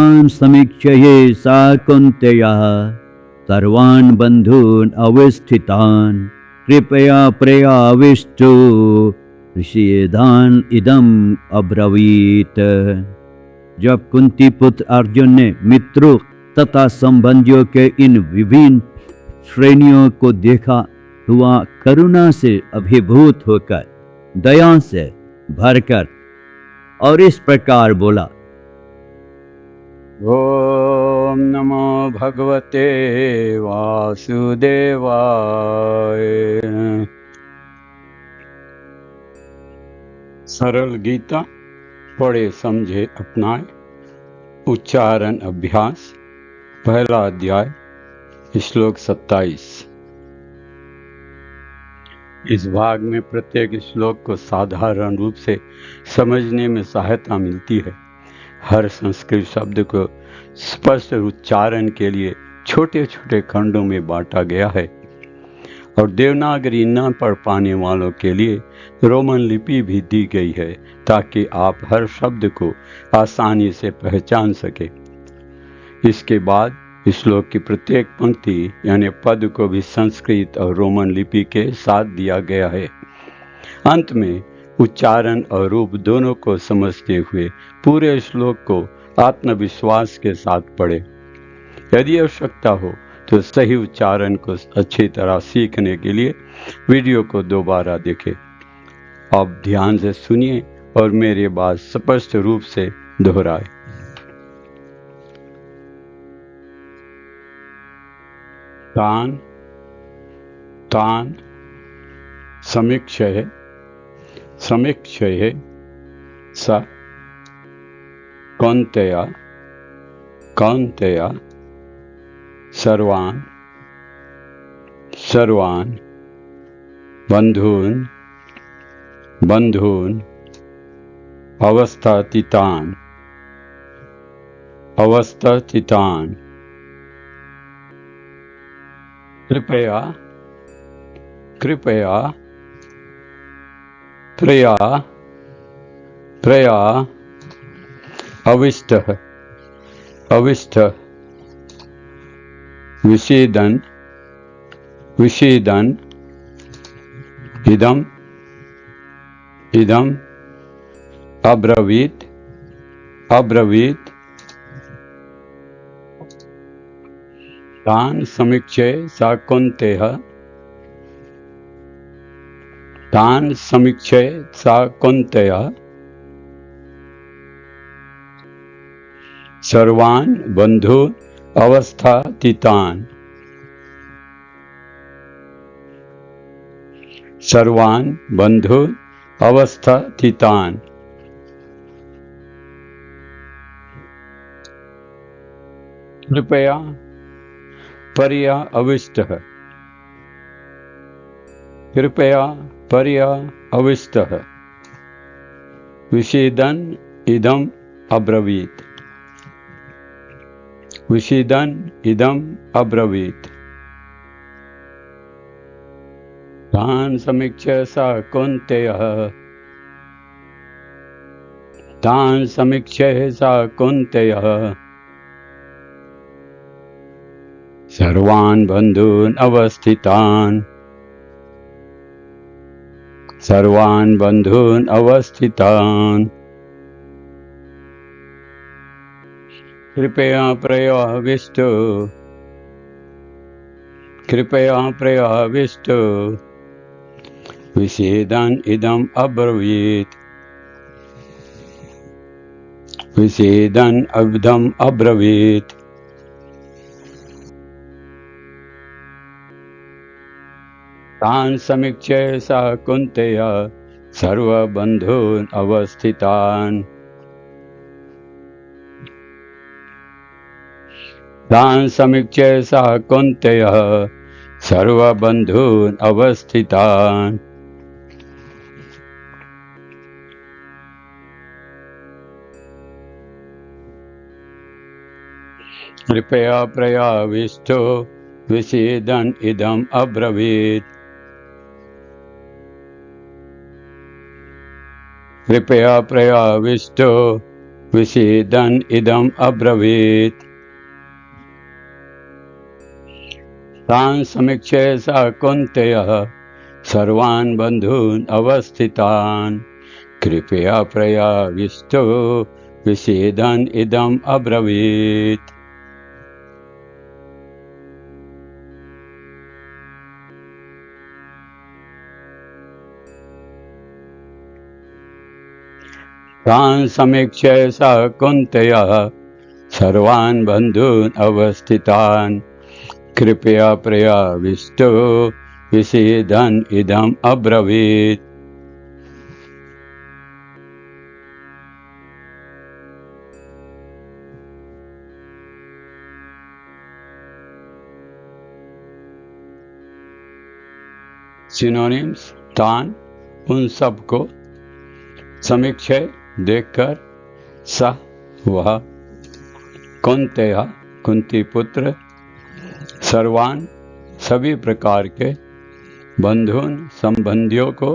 तान् समीक्षये सा कौन्तेयः सर्वान् बन्धून् अवस्थितान् कृपया प्रयाविष्टो ऋषिदान इदम अब्रवीत। जब कुंती पुत्र अर्जुन ने मित्रों तथा संबंधियों के इन विभिन्न श्रेणियों को देखा तो वह करुणा से अभिभूत होकर दया से भरकर और इस प्रकार बोला। ओम नमो भगवते वासुदेवाय। सरल गीता पढ़े समझे अपनाए। उच्चारण अभ्यास। पहला अध्याय श्लोक 27। इस भाग में प्रत्येक श्लोक को साधारण रूप से समझने में सहायता मिलती है। हर संस्कृत शब्द को स्पष्ट उच्चारण के लिए छोटे छोटे खंडों में बांटा गया है और देवनागरी न पढ़ पाने वालों के लिए रोमन लिपि भी दी गई है ताकि आप हर शब्द को आसानी से पहचान सके। इसके बाद श्लोक की प्रत्येक पंक्ति यानी पद को भी संस्कृत और रोमन लिपि के साथ दिया गया है। अंत में उच्चारण और रूप दोनों को समझते हुए पूरे श्लोक को आत्मविश्वास के साथ पढ़े। यदि आवश्यकता हो तो सही उच्चारण को अच्छी तरह सीखने के लिए वीडियो को दोबारा देखें। आप ध्यान से सुनिए और मेरी बात स्पष्ट रूप से दोहराए। तान तान समीक्षय समीक्षय स कौन्तेय कौन्तेय सर्वान् सर्वान् बन्धून् बन्धून् अवस्थितान् अवस्थितान् कृपया कृपया प्रया प्रया अविष्टः अविष्टः विषेदन् विषेदन् इदम् इदम् अब्रवीत् अब्रवीत्। तान् समीक्षे सा कौन्तेयः तान् समीक्षे सा कौन्तेयः सर्वान् बन्धून् अवस्थितान् सर्वान् बन्धून् अवस्थितान्। कृपया पर्या अविष्टः कृपया पर्या अविष्टः विषेदन् इदम् अब्रवीत् विषेदन् इदम् अब्रवीत्। तान् समीक्ष्य सा कौन्तेयः तान् समीक्ष्य सा कौन्तेयः सर्वान् बन्धून् अवस्थितान् सर्वान् बन्धून् अवस्थितान्। कृपया प्रयाविष्टो कृपया प्रयाविष्टो विषेदन् इदम् अब्रवीत् विषेदन् इदम् अब्रवीत्। तान् समीक्ष्य सा कौन्तेयः सर्वबन्धून् अवस्थितान् तान् समीक्ष्य सा कौन्तेयः सर्वबन्धून् अवस्थितान्। कृपया प्रयाविष्टो विषेदन् इदम् अब्रवीत् कृपया प्रयाविष्टो विषेदन् इदम् अब्रवीत्। तान् समीक्ष्य स कौन्तेयः सर्वान् बन्धून् अवस्थितान् कृपया प्रयाविष्टो विषेदन् इदम् अब्रवीत्। तान् समीक्ष्य स कौन्तेयः सर्वान् बन्धून् अवस्थितान् कृपया प्रयाविष्टो विषेदन् इदम् अब्रवीत्। सिनोनिम्स: तान, उन सब को, समीक्षय, देखकर, सह, वह, कौन्तेय, कुंती पुत्र, सर्वान, सभी प्रकार के, बंधुन, संबंधियों को,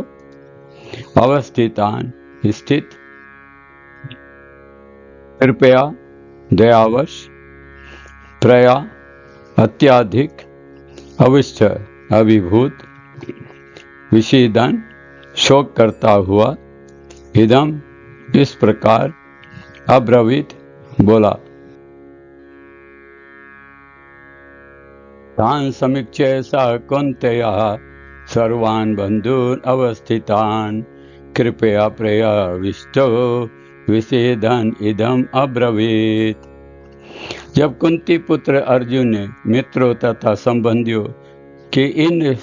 अवस्थितान, स्थित, कृपया, दयावश, प्रया, अत्याधिक, अविष्ट, अभिभूत, विषीदन, शोक करता हुआ, इदम, इस प्रकार, अब्रवीत, बोला। तान् समीक्ष्य स कौन्तेयः सर्वान् बन्धून् अवस्थितान् कृपया प्रयाविष्टो विषेदन् इदम् अब्रवीत्। जब कुंती पुत्र अर्जुन ने मित्रों तथा संबंधियों के इन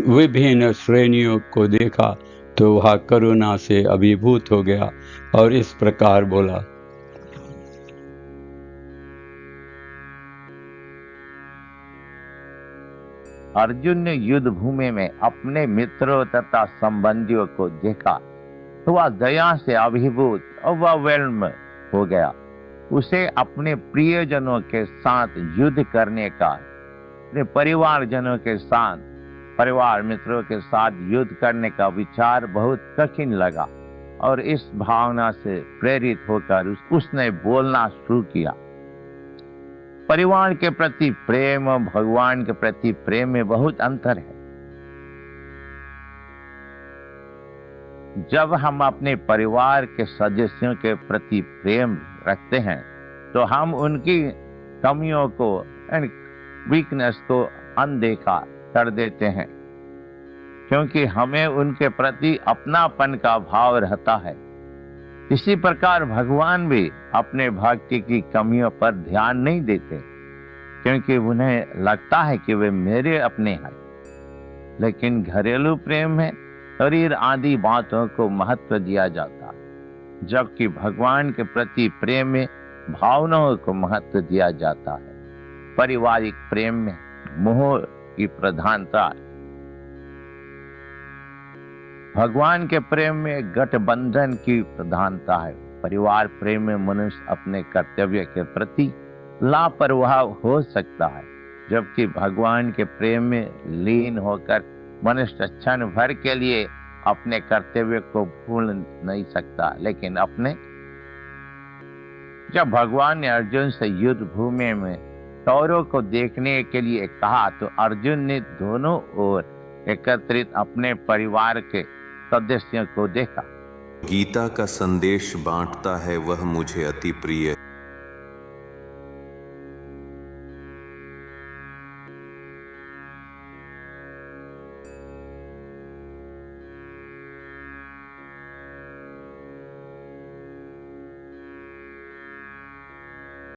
विभिन्न श्रेणियों को देखा तो वह करुणा से अभिभूत हो गया और इस प्रकार बोला। अर्जुन ने युद्ध भूमि में अपने मित्रों तथा संबंधियों को देखा तो वह दया से अभिभूत ओवरवेल्म हो गया। उसे अपने प्रियजनों के साथ युद्ध करने का, अपने परिवारजनों के साथ, परिवार मित्रों के साथ युद्ध करने का विचार बहुत कठिन लगा और इस भावना से प्रेरित होकर उसने बोलना शुरू किया। परिवार के प्रति प्रेम और भगवान के प्रति प्रेम में बहुत अंतर है। जब हम अपने परिवार के सदस्यों के प्रति प्रेम रखते हैं तो हम उनकी कमियों को एंड वीकनेस को अनदेखा कर देते हैं, क्योंकि हमें उनके प्रति अपनापन का भाव रहता है। इसी प्रकार भगवान भी अपने भक्ति की कमियों पर ध्यान नहीं देते, क्योंकि उन्हें लगता है कि वे मेरे अपने हैं। लेकिन घरेलू प्रेम में शरीर आदि बातों को महत्व दिया जाता है, जबकि भगवान के प्रति प्रेम में भावनाओं को महत्व दिया जाता है। पारिवारिक प्रेम में मोह की प्रधानता, भगवान के प्रेम में गठबंधन की प्रधानता है। परिवार प्रेम में मनुष्य अपने कर्तव्य के प्रति लापरवाह हो सकता है, जबकि भगवान के प्रेम में लीन होकर मनुष्य क्षण भर के लिए अपने कर्तव्य को भूल नहीं सकता। लेकिन जब भगवान ने अर्जुन से युद्ध भूमि में कौरवों को देखने के लिए कहा तो अर्जुन ने दोनों ओर एकत्रित अपने परिवार के सदस्यों को देखा। गीता का संदेश बांटता है वह मुझे अति प्रिय